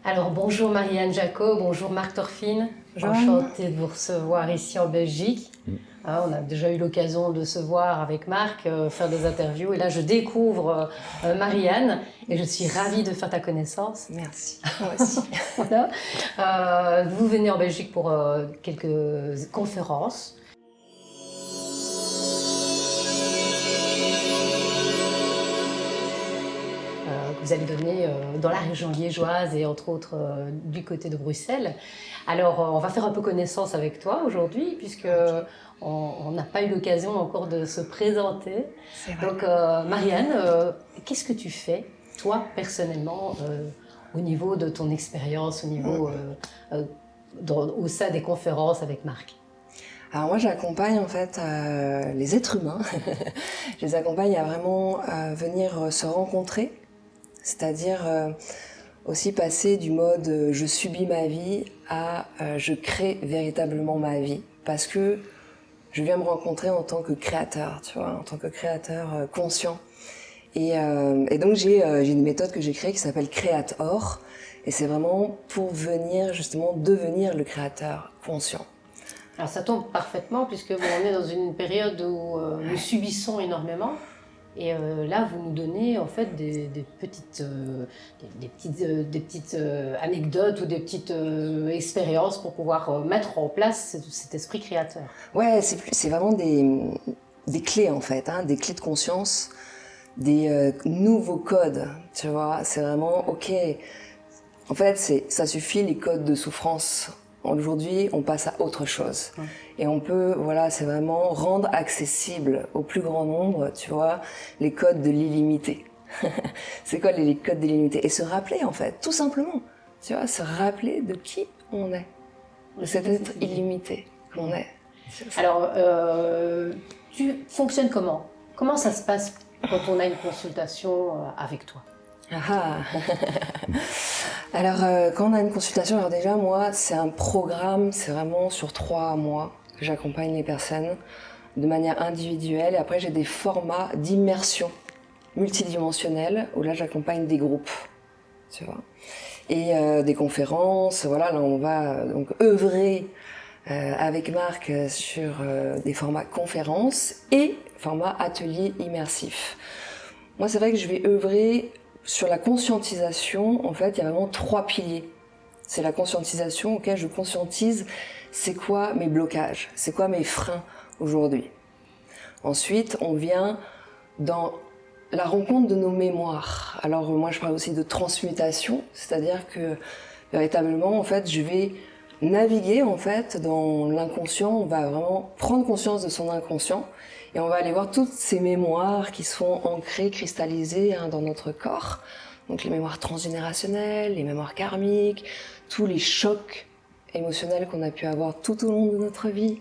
Alors bonjour Marianne Jacob, bonjour Marc Torfine, Bonjour. enchantée de vous recevoir ici en Belgique. On a déjà eu l'occasion de se voir avec Marc, faire des interviews et là je découvre Marianne et je suis ravie de faire ta connaissance. Merci, moi aussi. Voilà. Vous venez en Belgique pour quelques conférences. Vous allez donner dans la région liégeoise et entre autres du côté de Bruxelles. Alors on va faire un peu connaissance avec toi aujourd'hui puisque on n'a pas eu l'occasion encore de se présenter. C'est vrai. Donc Marianne, qu'est-ce que tu fais toi personnellement au niveau de ton expérience, au niveau au sein des conférences avec Marc? Alors moi j'accompagne en fait les êtres humains, je les accompagne à vraiment venir se rencontrer, c'est-à-dire aussi passer du mode je subis ma vie à je crée véritablement ma vie, parce que je viens me rencontrer en tant que créateur, tu vois, en tant que créateur conscient. Et donc j'ai une méthode que j'ai créée qui s'appelle Creator, et c'est vraiment pour venir justement devenir le créateur conscient. Alors ça tombe parfaitement puisque on est dans une période où nous subissons énormément et là vous nous donnez en fait des petites anecdotes ou des petites expériences pour pouvoir mettre en place cet esprit créateur. Ouais, c'est vraiment des clés en fait, hein, des clés de conscience, des nouveaux codes, tu vois, c'est vraiment ok. En fait, ça suffit les codes de souffrance. Aujourd'hui, on passe à autre chose. Et on peut, voilà, c'est vraiment rendre accessible au plus grand nombre, tu vois, les codes de l'illimité. C'est quoi les codes de l'illimité? Et se rappeler, en fait, tout simplement, tu vois, se rappeler de qui on est, de cet être illimité qu'on est. Alors, tu fonctionnes comment? Comment ça se passe quand on a une consultation avec toi? Ah. Alors, quand on a une consultation, alors déjà, moi, c'est un programme, c'est vraiment sur 3 mois que j'accompagne les personnes de manière individuelle. Et après, j'ai des formats d'immersion multidimensionnelle où là, j'accompagne des groupes, tu vois. Et des conférences, voilà, là, on va donc œuvrer avec Marc sur des formats conférences et formats ateliers immersifs. Moi, c'est vrai que je vais œuvrer sur la conscientisation. En fait, il y a vraiment 3 piliers. C'est la conscientisation, auquel je conscientise c'est quoi mes blocages, c'est quoi mes freins aujourd'hui. Ensuite, on vient dans la rencontre de nos mémoires. Alors moi, je parle aussi de transmutation, c'est-à-dire que véritablement, en fait, je vais naviguer en fait dans l'inconscient. On va vraiment prendre conscience de son inconscient et on va aller voir toutes ces mémoires qui sont ancrées, cristallisées dans notre corps. Donc les mémoires transgénérationnelles, les mémoires karmiques, tous les chocs émotionnels qu'on a pu avoir tout au long de notre vie.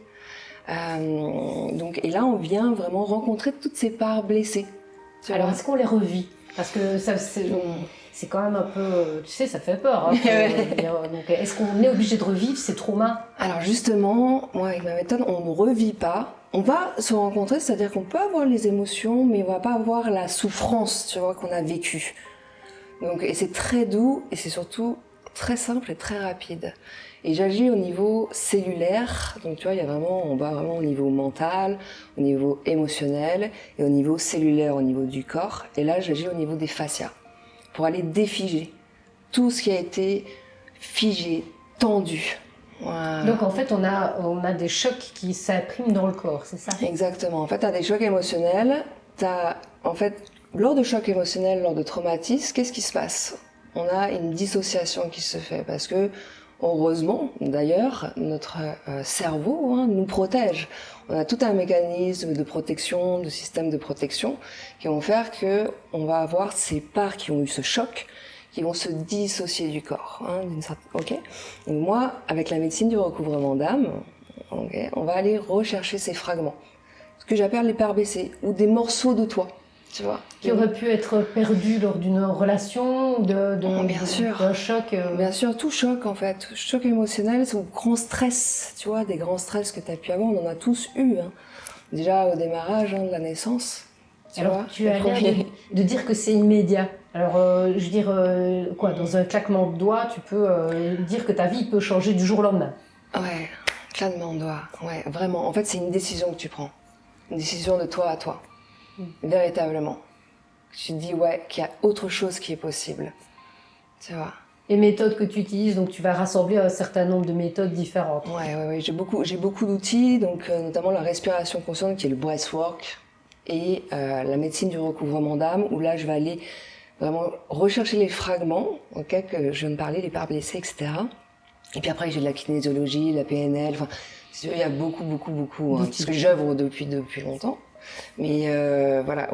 Et là, on vient vraiment rencontrer toutes ces parts blessées. Alors, est-ce qu'on les revit? Parce que ça, c'est quand même un peu, tu sais, ça fait peur. Hein, donc, est-ce qu'on est obligé de revivre ces traumas? Alors justement, moi avec ma méthode, on ne revit pas. On va se rencontrer, c'est-à-dire qu'on peut avoir les émotions, mais on va pas avoir la souffrance, tu vois, qu'on a vécue. Donc, et c'est très doux, et c'est surtout très simple et très rapide. Et j'agis au niveau cellulaire, donc tu vois, on va vraiment au niveau mental, au niveau émotionnel, et au niveau cellulaire, au niveau du corps. Et là, j'agis au niveau des fascias, pour aller défiger tout ce qui a été figé, tendu. Voilà. Donc en fait, on a des chocs qui s'impriment dans le corps, c'est ça? Exactement. En fait, tu as des chocs émotionnels. Lors de chocs émotionnels, lors de traumatismes, qu'est-ce qui se passe? On a une dissociation qui se fait parce que, heureusement, d'ailleurs, notre cerveau nous protège. On a tout un mécanisme de protection, de système de protection, qui vont faire que on va avoir ces parts qui ont eu ce choc, qui vont se dissocier du corps. Ok. Donc moi, avec la médecine du recouvrement d'âme, on va aller rechercher ces fragments, ce que j'appelle les parts blessées, ou des morceaux de toi. Tu vois, qui aurait pu être perdu lors d'une relation, bien sûr, d'un choc. Bien sûr, tout choc en fait, tout choc émotionnel, ou grand stress, tu vois, des grands stress que tu as pu avoir, on en a tous eu. Hein. Déjà au démarrage de la naissance. Tu as l'air de dire que c'est immédiat. Alors, je veux dire, quoi, dans un claquement de doigts, tu peux dire que ta vie peut changer du jour au lendemain. Ouais, claquement de doigts, ouais, vraiment. En fait, c'est une décision que tu prends. Une décision de toi à toi, véritablement. Tu te dis, ouais, qu'il y a autre chose qui est possible, tu vois. Les méthodes que tu utilises, donc tu vas rassembler un certain nombre de méthodes différentes. Ouais, j'ai beaucoup d'outils, donc notamment la respiration consciente qui est le breathwork et la médecine du recouvrement d'âme, où là je vais aller vraiment rechercher les fragments, okay, que je viens de parler, les parts blessées, etc. Et puis après j'ai de la kinésiologie, la PNL, enfin il y a beaucoup, hein, parce que j'œuvre depuis longtemps. Mais voilà,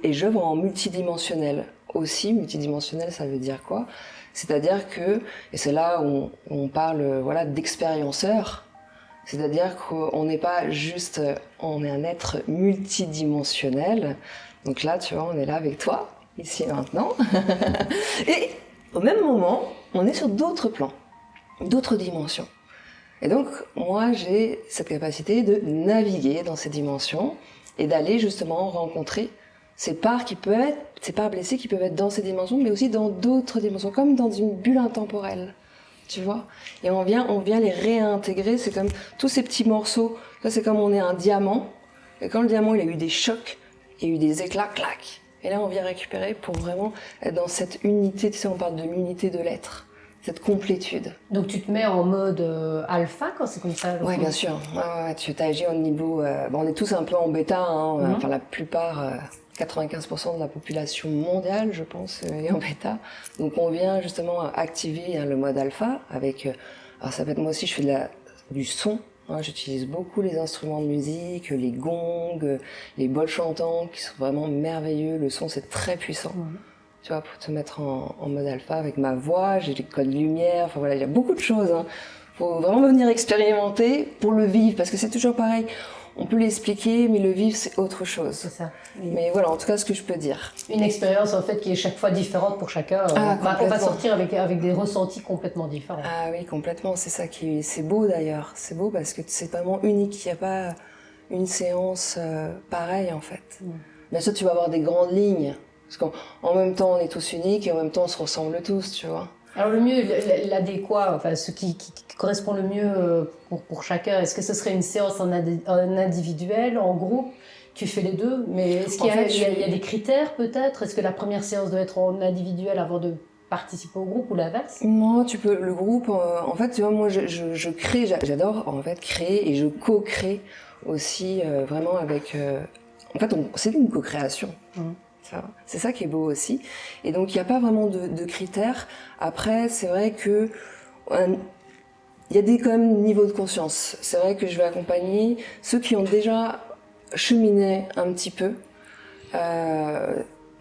et j'œuvre en multidimensionnel aussi. Multidimensionnel, ça veut dire quoi? C'est-à-dire que, et c'est là où on parle voilà, d'expérienceur, c'est-à-dire qu'on n'est pas juste, on est un être multidimensionnel. Donc là, tu vois, on est là avec toi, ici et maintenant. Et au même moment, on est sur d'autres plans, d'autres dimensions. Et donc, moi, j'ai cette capacité de naviguer dans ces dimensions et d'aller justement rencontrer ces parts ces parts blessées qui peuvent être dans ces dimensions, mais aussi dans d'autres dimensions, comme dans une bulle intemporelle, tu vois. Et on vient les réintégrer, c'est comme tous ces petits morceaux, là c'est comme on est un diamant, et quand le diamant il a eu des chocs, il y a eu des éclats, clac, et là on vient récupérer pour vraiment être dans cette unité, tu sais, on parle de l'unité de l'être. Cette complétude. Donc tu te mets en mode alpha quand c'est comme ça? Oui, bien sûr. Ouais, tu agis au niveau... on est tous un peu en bêta, hein, enfin la plupart, 95% de la population mondiale, je pense, est en bêta. Donc on vient justement activer le mode alpha avec... alors ça peut être moi aussi, je fais du son. Hein, j'utilise beaucoup les instruments de musique, les gongs, les bols chantants qui sont vraiment merveilleux. Le son, c'est très puissant. Tu vois, pour te mettre en mode alpha avec ma voix, j'ai les codes lumière, enfin voilà, il y a beaucoup de choses. Hein. Faut vraiment venir expérimenter pour le vivre, parce que c'est toujours pareil. On peut l'expliquer, mais le vivre, c'est autre chose. C'est ça. Oui. Mais voilà, en tout cas, ce que je peux dire. Une expérience, en fait, qui est chaque fois différente pour chacun. On va sortir avec des ressentis complètement différents. Ah oui, complètement. C'est ça qui est... C'est beau, d'ailleurs. C'est beau parce que c'est vraiment unique. Il n'y a pas une séance pareille, en fait. Bien sûr, tu vas avoir des grandes lignes. Parce qu'en même temps, on est tous uniques et en même temps, on se ressemble tous, tu vois. Alors le mieux, l'adéquat, enfin ce qui correspond le mieux pour chacun, est-ce que ce serait une séance en individuel, en groupe? Tu fais les deux, mais est-ce qu'il y a des critères peut-être? Est-ce que la première séance doit être en individuel avant de participer au groupe ou l'inverse? Non, tu peux, le groupe, en fait, tu vois, moi je crée, j'adore en fait créer et je co-crée aussi vraiment avec... en fait, c'est une co-création. C'est ça qui est beau aussi. Et donc, il n'y a pas vraiment de critères. Après, c'est vrai que il y a quand même niveaux de conscience. C'est vrai que je vais accompagner ceux qui ont déjà cheminé un petit peu.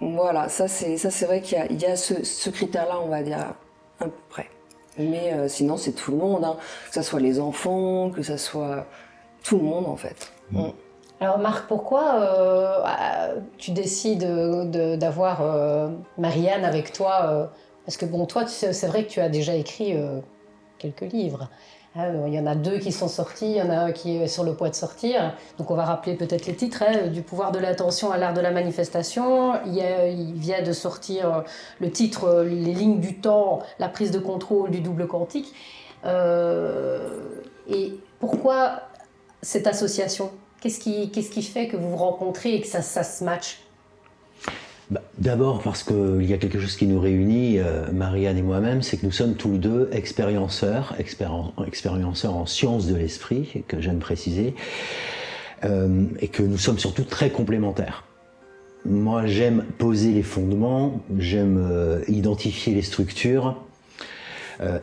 Voilà, ça c'est vrai qu'il y a ce critère-là, on va dire, à peu près. Mais sinon, c'est tout le monde, hein. Que ce soit les enfants, que ce soit tout le monde, en fait. Alors Marc, pourquoi tu décides d'avoir Marianne avec toi parce que bon, toi, c'est vrai que tu as déjà écrit quelques livres. Il y en a 2 qui sont sortis, il y en a un qui est sur le point de sortir. Donc on va rappeler peut-être les titres, du pouvoir de l'attention à l'art de la manifestation. Il vient de sortir le titre Les lignes du temps, la prise de contrôle du double quantique. Et pourquoi cette association ? Qu'est-ce qui fait que vous vous rencontrez et que ça se matche? D'abord parce qu'il y a quelque chose qui nous réunit, Marianne et moi-même, c'est que nous sommes tous les deux expérienceurs en sciences de l'esprit, que j'aime préciser, et que nous sommes surtout très complémentaires. Moi, j'aime poser les fondements, j'aime identifier les structures,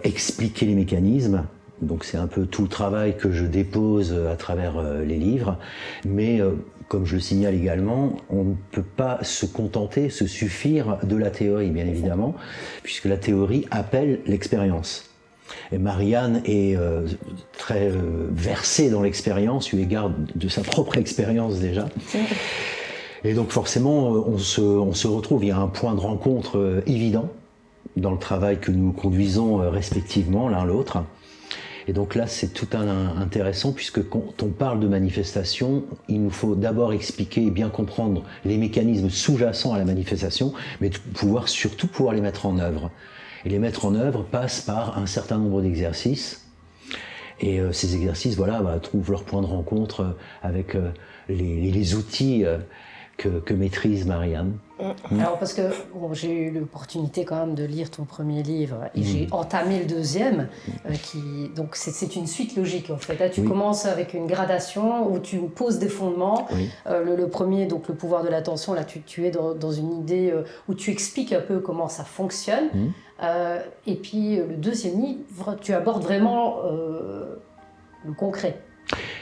expliquer les mécanismes. Donc c'est un peu tout le travail que je dépose à travers les livres, mais comme je le signale également, on ne peut pas se contenter, se suffire de la théorie, bien évidemment, puisque la théorie appelle l'expérience. Et Marianne est très versée dans l'expérience, eu égard de sa propre expérience déjà. Et donc forcément, on se retrouve, il y a un point de rencontre évident dans le travail que nous conduisons respectivement l'un l'autre. Et donc là, c'est tout intéressant, puisque quand on parle de manifestation, il nous faut d'abord expliquer et bien comprendre les mécanismes sous-jacents à la manifestation, mais surtout pouvoir les mettre en œuvre. Et les mettre en œuvre passe par un certain nombre d'exercices. Et ces exercices, voilà, trouvent leur point de rencontre avec les outils que maîtrise Marianne. Alors parce que j'ai eu l'opportunité quand même de lire ton premier livre et j'ai entamé le deuxième, donc c'est une suite logique en fait. Là, tu commences avec une gradation où tu poses des fondements. Le premier, donc le pouvoir de l'attention, là tu es dans une idée où tu expliques un peu comment ça fonctionne. Et puis le deuxième livre, tu abordes vraiment le concret.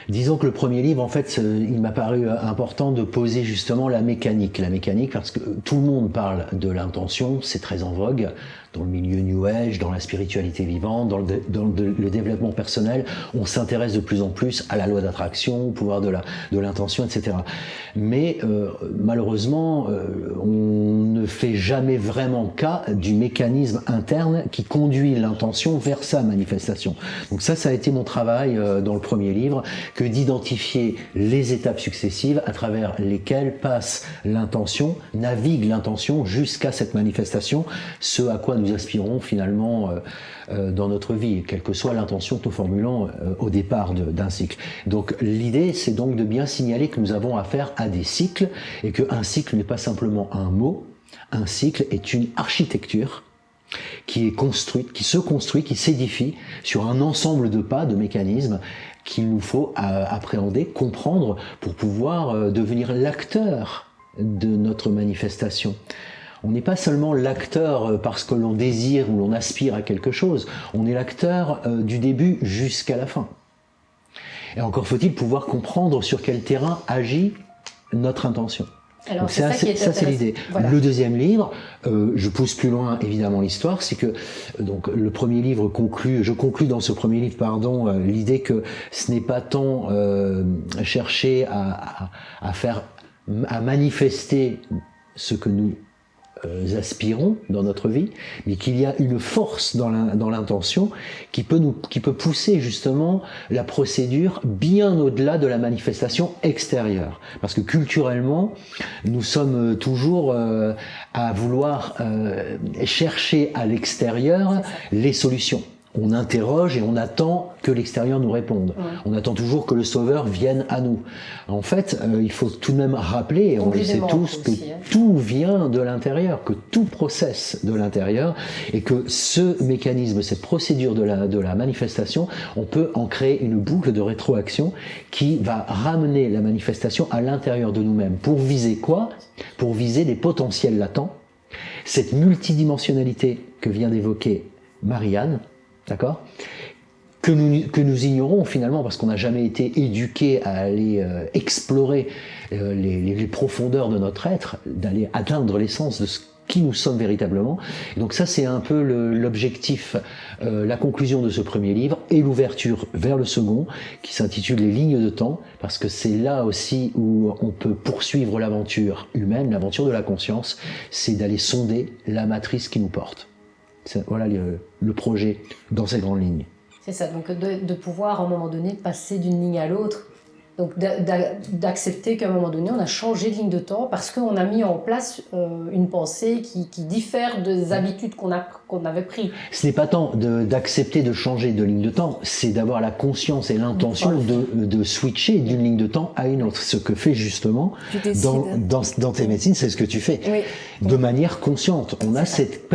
Disons que le premier livre, en fait, il m'a paru important de poser justement la mécanique. La mécanique, parce que tout le monde parle de l'intention, c'est très en vogue, dans le milieu New Age, dans la spiritualité vivante, dans le développement personnel. On s'intéresse de plus en plus à la loi d'attraction, au pouvoir de l'intention, etc. Mais malheureusement, on ne fait jamais vraiment cas du mécanisme interne qui conduit l'intention vers sa manifestation. Donc ça a été mon travail dans le premier livre, que d'identifier les étapes successives à travers lesquelles passe l'intention, navigue l'intention jusqu'à cette manifestation, ce à quoi nous aspirons finalement dans notre vie, quelle que soit l'intention que nous formulons au départ d'un cycle. Donc l'idée, c'est donc de bien signaler que nous avons affaire à des cycles et qu'un cycle n'est pas simplement un mot, un cycle est une architecture qui est construite, qui se construit, qui s'édifie sur un ensemble de pas, de mécanismes qu'il nous faut appréhender, comprendre pour pouvoir devenir l'acteur de notre manifestation. On n'est pas seulement l'acteur parce que l'on désire ou l'on aspire à quelque chose, on est l'acteur du début jusqu'à la fin. Et encore faut-il pouvoir comprendre sur quel terrain agit notre intention. Alors ça c'est l'idée. Voilà. Le deuxième livre, je pousse plus loin évidemment l'histoire, c'est que donc le premier livre je conclus dans ce premier livre, l'idée que ce n'est pas tant chercher à manifester ce que nous aspirons dans notre vie, mais qu'il y a une force dans l'intention qui peut pousser justement la procédure bien au-delà de la manifestation extérieure. Parce que culturellement, nous sommes toujours à vouloir chercher à l'extérieur les solutions. On interroge et on attend que l'extérieur nous réponde. On attend toujours que le sauveur vienne à nous. En fait, il faut tout de même rappeler, et on le sait tous, que tout vient de l'intérieur, que tout processe de l'intérieur, et que ce mécanisme, cette procédure de la manifestation, on peut en créer une boucle de rétroaction qui va ramener la manifestation à l'intérieur de nous-mêmes. Pour viser quoi? Pour viser des potentiels latents, cette multidimensionnalité que vient d'évoquer Marianne, d'accord, que nous ignorons finalement parce qu'on n'a jamais été éduqué à aller explorer les profondeurs de notre être, d'aller atteindre l'essence de ce qui nous sommes véritablement. Et donc ça, c'est un peu l'objectif, la conclusion de ce premier livre et l'ouverture vers le second qui s'intitule Les lignes de temps, parce que c'est là aussi où on peut poursuivre l'aventure humaine, l'aventure de la conscience, c'est d'aller sonder la matrice qui nous porte. Voilà le projet dans ces grandes lignes. C'est ça, donc de pouvoir à un moment donné passer d'une ligne à l'autre, donc d'accepter qu'à un moment donné on a changé de ligne de temps parce qu'on a mis en place une pensée qui diffère des habitudes qu'on avait prises. Ce n'est pas tant d'accepter de changer de ligne de temps, c'est d'avoir la conscience et l'intention de switcher d'une ligne de temps à une autre. Ce que fait justement dans tes médecines, c'est ce que tu fais. Oui. De manière consciente. On a cette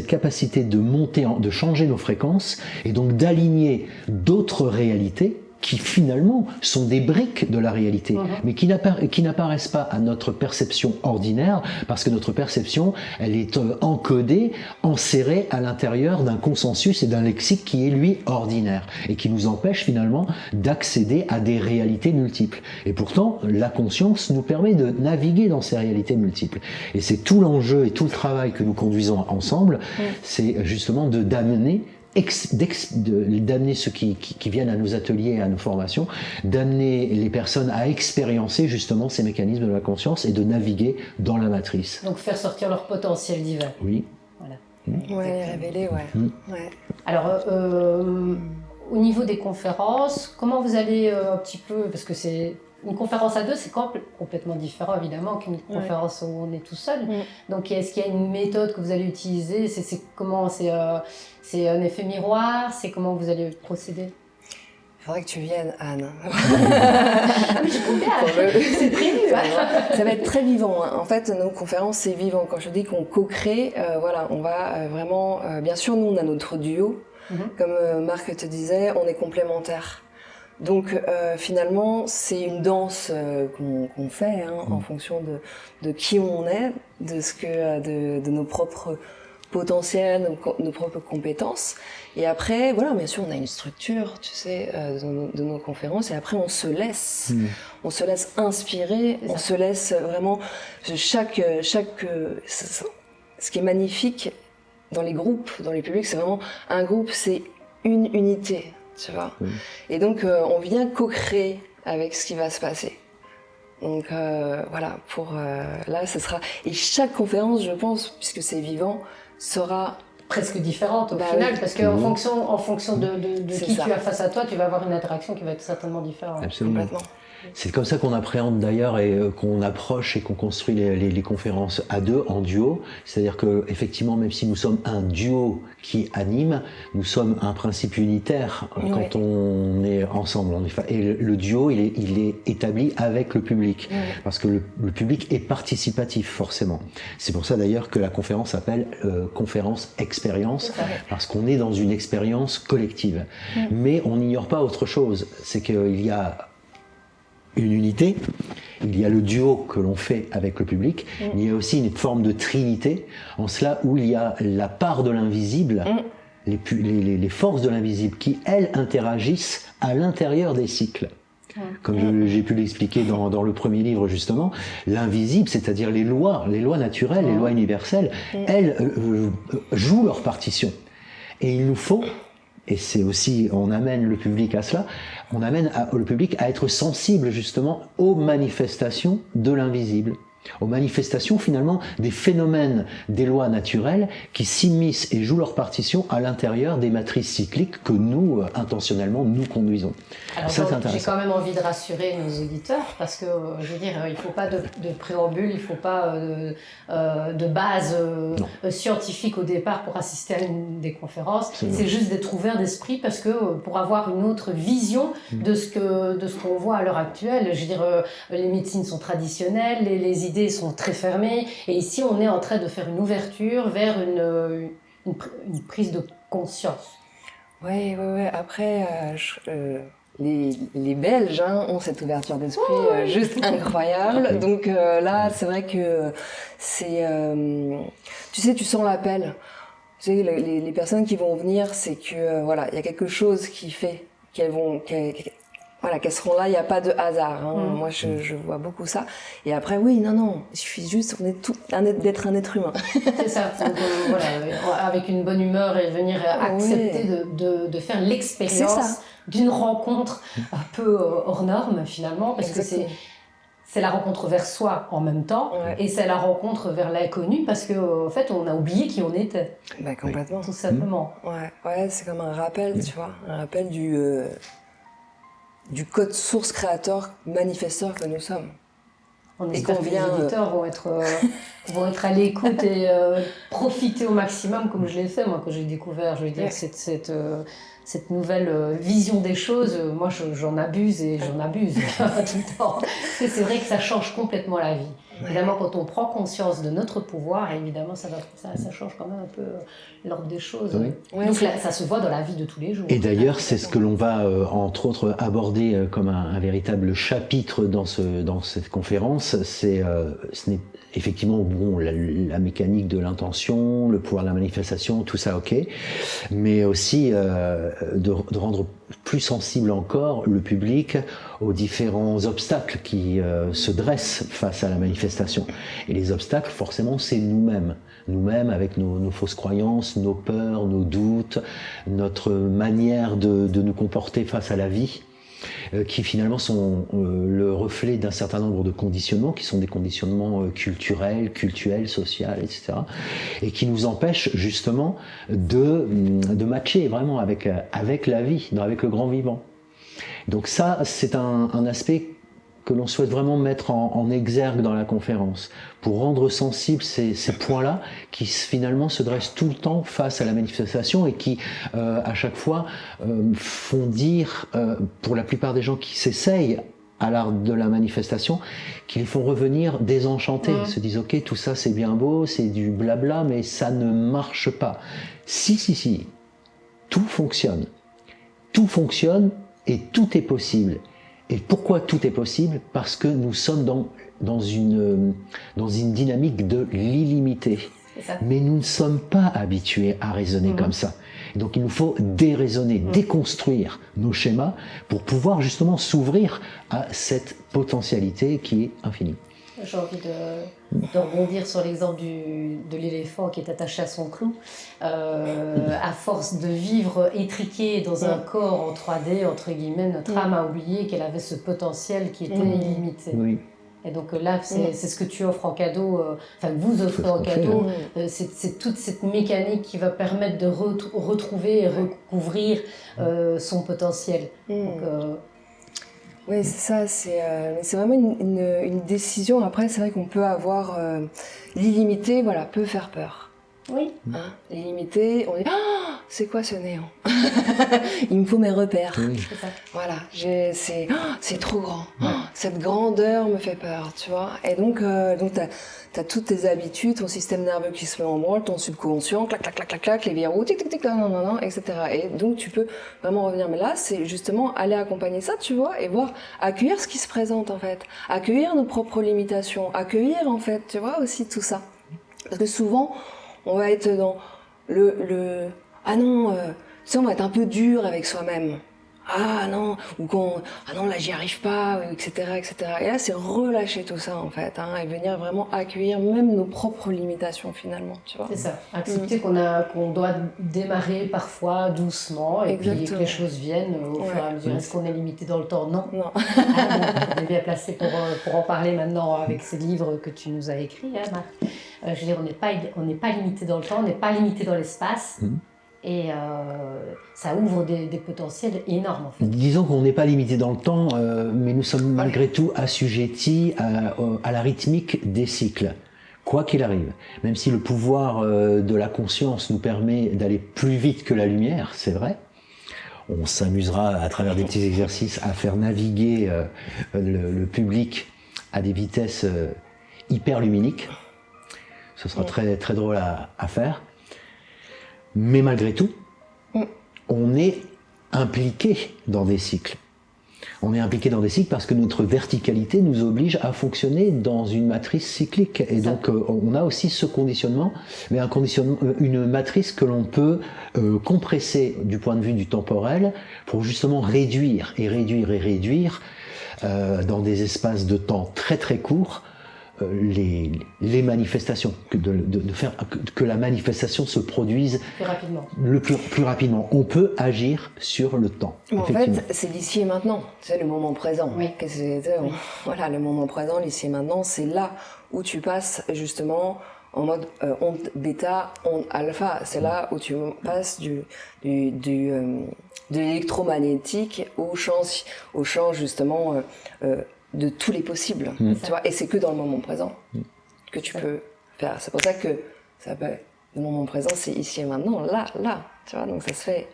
capacité de de changer nos fréquences et donc d'aligner d'autres réalités qui finalement sont des briques de la réalité, mais qui n'apparaissent pas à notre perception ordinaire, parce que notre perception, elle est encodée, enserrée à l'intérieur d'un consensus et d'un lexique qui est, lui, ordinaire, et qui nous empêche finalement d'accéder à des réalités multiples. Et pourtant, la conscience nous permet de naviguer dans ces réalités multiples. Et c'est tout l'enjeu et tout le travail que nous conduisons ensemble, c'est justement d'amener ceux qui viennent à nos ateliers et à nos formations, d'amener les personnes à expériencer justement ces mécanismes de la conscience et de naviguer dans la matrice. Donc faire sortir leur potentiel divin. Oui. Voilà. Ouais, révéler, ouais. Alors, au niveau des conférences, comment vous allez un petit peu, parce que c'est une conférence à deux, c'est complètement différent évidemment qu'une conférence où on est tout seul. Donc est-ce qu'il y a une méthode que vous allez utiliser? C'est comment? C'est un effet miroir? C'est comment vous allez procéder? Il faudrait que tu viennes, Anne. C'est prévu. Ça va être très vivant. En fait, nos conférences, c'est vivant. Quand je dis qu'on co-crée, voilà, on va vraiment... bien sûr, nous, on a notre duo. Comme Marc te disait, on est complémentaires. Donc, finalement, c'est une danse qu'on fait en fonction de qui on est, de nos propres potentiels, nos propres compétences. Et après, voilà, bien sûr, on a une structure, tu sais, de nos conférences. Et après, on se laisse inspirer, on se laisse vraiment ce qui est magnifique dans les groupes, dans les publics, c'est vraiment un groupe, c'est une unité, tu vois. Et donc, on vient co-créer avec ce qui va se passer. Donc voilà, là, ce sera... Et chaque conférence, je pense, puisque c'est vivant, sera presque différente au final, parce qu'en fonction de qui tu as face à toi, tu vas avoir une interaction qui va être certainement différente. Absolument. Complètement. C'est comme ça qu'on appréhende d'ailleurs et qu'on approche et qu'on construit les conférences à deux, en duo. C'est-à-dire que effectivement, même si nous sommes un duo qui anime, nous sommes un principe unitaire quand on est ensemble. Et le duo, il est établi avec le public, parce que le public est participatif forcément. C'est pour ça d'ailleurs que la conférence s'appelle conférence expérience, parce qu'on est dans une expérience collective. Mais on n'ignore pas autre chose, c'est qu'il y a une unité, il y a le duo que l'on fait avec le public, il y a aussi une forme de trinité, en cela où il y a la part de l'invisible, les forces de l'invisible qui, elles, interagissent à l'intérieur des cycles. Comme j'ai pu l'expliquer dans le premier livre justement, l'invisible, c'est-à-dire les lois naturelles, les lois universelles, elles jouent leur partition. Et il nous faut... Et c'est aussi, on amène le public à cela, on amène le public à être sensible justement aux manifestations de l'invisible, aux manifestations finalement des phénomènes des lois naturelles qui s'immiscent et jouent leur partition à l'intérieur des matrices cycliques que nous, intentionnellement, nous conduisons. Alors ça, j'ai quand même envie de rassurer nos auditeurs parce que, je veux dire, il ne faut pas de préambule, il ne faut pas de base scientifique au départ pour assister à une des conférences. C'est juste d'être ouvert d'esprit parce que pour avoir une autre vision de ce qu'on voit à l'heure actuelle, je veux dire, les médecines sont traditionnelles, les idées sont très fermées et ici on est en train de faire une ouverture vers une prise de conscience. Oui. Après, les Belges ont cette ouverture d'esprit juste incroyable. Donc là, c'est vrai que c'est... tu sais, tu sens l'appel. Tu sais, les personnes qui vont venir, c'est que voilà, il y a quelque chose qui fait qu'elles seront là, il n'y a pas de hasard. Moi, je vois beaucoup ça. Et après, non, il suffit juste d'être un être humain. C'est ça. Donc, avec une bonne humeur et venir accepter de faire l'expérience d'une rencontre un peu hors norme, finalement, parce que c'est la rencontre vers soi en même temps, et c'est la rencontre vers l'inconnu, parce qu'en fait, on a oublié qui on était. Complètement. Tout simplement. Ouais, c'est comme un rappel, tu vois, un rappel du code source créateur, manifesteur que nous sommes. On espère que les auditeurs vont être à l'écoute et profiter au maximum, comme je l'ai fait, moi, quand j'ai découvert, je veux dire, cette nouvelle vision des choses. Moi, j'en abuse et j'en abuse tout le temps. Parce que c'est vrai que ça change complètement la vie. Évidemment, quand on prend conscience de notre pouvoir, évidemment, ça change quand même un peu l'ordre des choses. Donc là, ça se voit dans la vie de tous les jours. Et d'ailleurs, c'est ce que l'on va, entre autres, aborder comme un véritable chapitre dans cette conférence. Ce n'est effectivement la mécanique de l'intention, le pouvoir de la manifestation, tout ça, ok, mais aussi de rendre plus sensible encore le public aux différents obstacles qui se dressent face à la manifestation. Et les obstacles, forcément, c'est nous-mêmes. Nous-mêmes avec nos fausses croyances, nos peurs, nos doutes, notre manière de nous comporter face à la vie. qui finalement sont le reflet d'un certain nombre de conditionnements, qui sont des conditionnements culturels, sociaux, etc., et qui nous empêchent justement de matcher vraiment avec la vie, avec le grand vivant. Donc ça, c'est un aspect que l'on souhaite vraiment mettre en exergue dans la conférence, pour rendre sensibles ces points-là qui finalement se dressent tout le temps face à la manifestation et qui, à chaque fois, font dire, pour la plupart des gens qui s'essayent à l'art de la manifestation, qui les font revenir désenchantés, se disent ok, tout ça c'est bien beau, c'est du blabla, mais ça ne marche pas. Si, tout fonctionne et tout est possible. Et pourquoi tout est possible? Parce que nous sommes dans une dynamique de l'illimité. Mais nous ne sommes pas habitués à raisonner comme ça. Et donc il nous faut déraisonner, déconstruire nos schémas pour pouvoir justement s'ouvrir à cette potentialité qui est infinie. J'ai envie de rebondir sur l'exemple de l'éléphant qui est attaché à son clou. À force de vivre étriqué dans un corps en 3D, entre guillemets, notre âme a oublié qu'elle avait ce potentiel qui était illimité. Oui. Et donc là, c'est ce que tu offres en cadeau, enfin que vous offrez en cadeau, c'est toute cette mécanique qui va permettre de retrouver et recouvrir son potentiel. Donc, oui, c'est ça, c'est vraiment une décision. Après, c'est vrai qu'on peut avoir l'illimité, voilà, peut faire peur. Oui. Hein, l'illimité, on dit c'est quoi ce néant? Il me faut mes repères. Oui. C'est ça. Voilà, c'est trop grand. Cette grandeur me fait peur, tu vois. Et donc t'as toutes tes habitudes, ton système nerveux qui se met en branle, ton subconscient, clac, clac, clac, clac, clac, les verrous, tic, tic, tic, non, etc. Et donc tu peux vraiment revenir. Mais là, c'est justement aller accompagner ça, tu vois, et voir, accueillir ce qui se présente, en fait. Accueillir nos propres limitations, accueillir, en fait, tu vois, aussi tout ça. Parce que souvent, on va être dans ah non, tu sais, on va être un peu dur avec soi-même. Ah non, ou ah non, là j'y arrive pas, etc., etc. Et là, c'est relâcher tout ça, en fait, hein, et venir vraiment accueillir même nos propres limitations, finalement, tu vois. C'est ça, accepter qu'on doit démarrer parfois doucement, et puis que les choses viennent au fur et à mesure. Est-ce qu'on est limité dans le temps? Non. On est bien placé pour en parler maintenant avec ces livres que tu nous as écrits, hein, Marc. Je veux dire, on n'est pas limité dans le temps, on n'est pas limité dans l'espace. Et ça ouvre des potentiels énormes, en fait. Disons qu'on n'est pas limité dans le temps, mais nous sommes malgré tout assujettis à la rythmique des cycles, quoi qu'il arrive. Même si le pouvoir de la conscience nous permet d'aller plus vite que la lumière, c'est vrai. On s'amusera à travers des petits exercices à faire naviguer le public à des vitesses hyper luminiques. Ce sera très, très drôle à faire. Mais malgré tout, on est impliqué dans des cycles. On est impliqué dans des cycles parce que notre verticalité nous oblige à fonctionner dans une matrice cyclique. Et donc, on a aussi ce conditionnement, mais une matrice que l'on peut compresser du point de vue du temporel pour justement réduire dans des espaces de temps très très courts les manifestations, de faire que la manifestation se produise plus rapidement. On peut agir sur le temps. En fait, c'est l'ici et maintenant, c'est le moment présent. Oui. Voilà, le moment présent, l'ici et maintenant, c'est là où tu passes justement en mode onde bêta, onde alpha. C'est là où tu passes de l'électromagnétique au champ justement de tous les possibles, tu vois, et c'est que dans le moment présent que tu peux faire. C'est pour ça que ça s'appelle le moment présent, c'est ici et maintenant, là, tu vois, donc ça se fait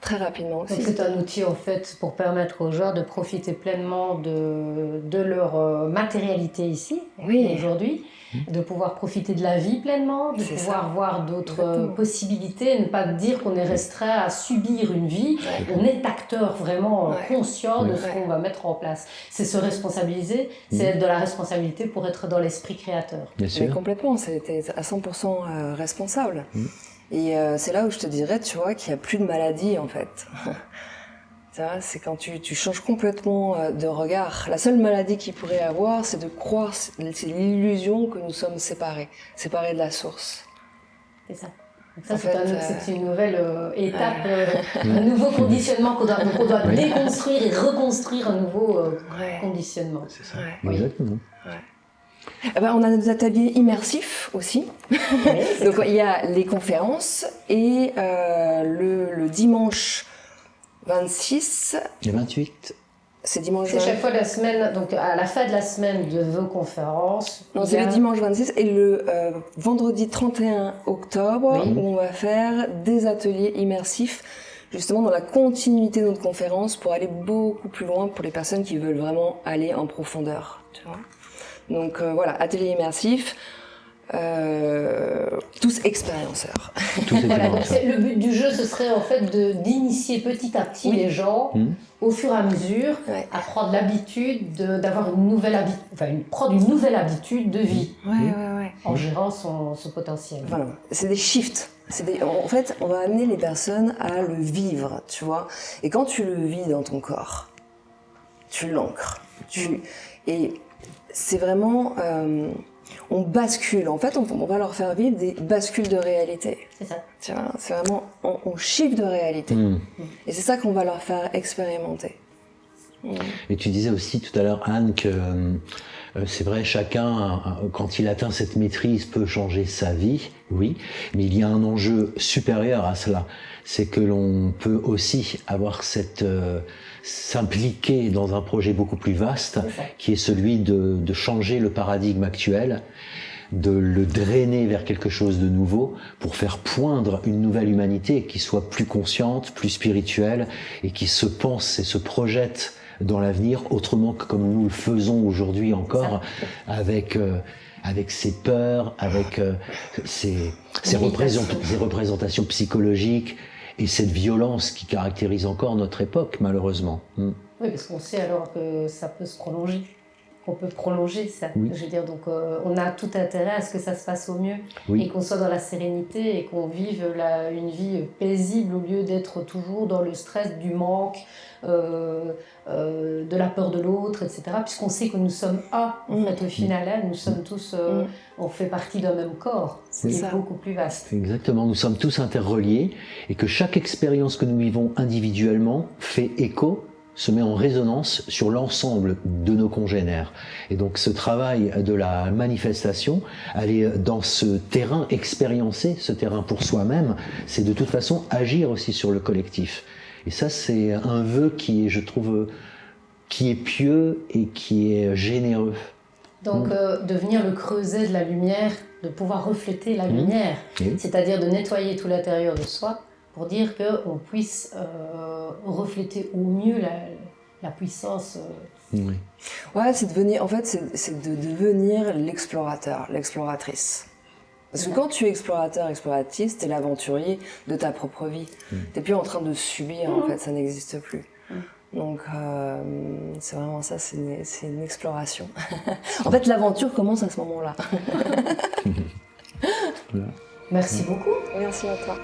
très rapidement aussi. Donc c'est un outil en fait pour permettre aux gens de profiter pleinement de leur matérialité ici, aujourd'hui, de pouvoir profiter de la vie pleinement, de pouvoir voir d'autres possibilités, ne pas dire qu'on est restreint à subir une vie, on est acteur vraiment conscient de ce qu'on va mettre en place. C'est se responsabiliser, c'est être de la responsabilité pour être dans l'esprit créateur. Bien sûr. Mais complètement, c'était à 100% responsable. Et c'est là où je te dirais, tu vois, qu'il n'y a plus de maladie en fait. C'est quand tu changes complètement de regard. La seule maladie qu'il pourrait avoir, c'est de croire, c'est l'illusion que nous sommes séparés de la source. C'est ça. Donc ça, c'est une nouvelle étape, un nouveau conditionnement qu'on doit déconstruire et reconstruire un nouveau conditionnement. C'est ça, exactement. Eh ben, on a nos ateliers immersifs aussi. Donc il y a les conférences et le dimanche 26. Et 28. C'est dimanche. C'est chaque fois de la semaine, donc à la fin de la semaine de vos conférences. Non, c'est le dimanche 26 et le vendredi 31 octobre où on va faire des ateliers immersifs justement dans la continuité de notre conférence pour aller beaucoup plus loin pour les personnes qui veulent vraiment aller en profondeur. Tu vois. Donc voilà, atelier immersif, tous expérienceurs. Voilà, donc le but du jeu, ce serait en fait d'initier petit à petit les gens, au fur et à mesure, à prendre l'habitude d'avoir prendre une nouvelle habitude de vie, en gérant son potentiel. Voilà, c'est des shifts. En fait, on va amener les personnes à le vivre, tu vois. Et quand tu le vis dans ton corps, tu l'ancres. Et c'est vraiment... on bascule. En fait, on va leur faire vivre des bascules de réalité. C'est ça. Tu vois, c'est vraiment... On shift de réalité. Et c'est ça qu'on va leur faire expérimenter. Et tu disais aussi tout à l'heure, Anne, que c'est vrai, chacun, quand il atteint cette maîtrise, peut changer sa vie, oui, mais il y a un enjeu supérieur à cela. C'est que l'on peut aussi avoir s'impliquer dans un projet beaucoup plus vaste, qui est celui de changer le paradigme actuel, de le drainer vers quelque chose de nouveau pour faire poindre une nouvelle humanité qui soit plus consciente, plus spirituelle et qui se pense et se projette dans l'avenir autrement que comme nous le faisons aujourd'hui encore, avec ses peurs, avec ses représentations psychologiques et cette violence qui caractérise encore notre époque, malheureusement. Oui, parce qu'on sait alors que ça peut se prolonger, qu'on peut prolonger ça. Oui. Je veux dire, donc on a tout intérêt à ce que ça se passe au mieux et qu'on soit dans la sérénité et qu'on vive une vie paisible au lieu d'être toujours dans le stress du manque, de la peur de l'autre, etc. Puisqu'on sait que nous sommes en fait, au final, nous sommes tous, on fait partie d'un même corps, qui est beaucoup plus vaste. Exactement, nous sommes tous interreliés et que chaque expérience que nous vivons individuellement fait écho, se met en résonance sur l'ensemble de nos congénères. Et donc ce travail de la manifestation, aller dans ce terrain, expériencer ce terrain pour soi-même, c'est de toute façon agir aussi sur le collectif. Et ça, c'est un vœu qui est, je trouve, qui est pieux et qui est généreux. Donc devenir le creuset de la lumière, de pouvoir refléter la lumière, c'est-à-dire de nettoyer tout l'intérieur de soi, pour dire qu'on puisse refléter au mieux la puissance. Ouais, c'est de devenir l'explorateur, l'exploratrice. Parce que quand tu es explorateur, exploratrice, tu es l'aventurier de ta propre vie. Tu n'es plus en train de subir, en fait, ça n'existe plus. Donc, c'est vraiment ça, c'est une exploration. En fait, l'aventure commence à ce moment-là. Merci beaucoup. Merci à toi.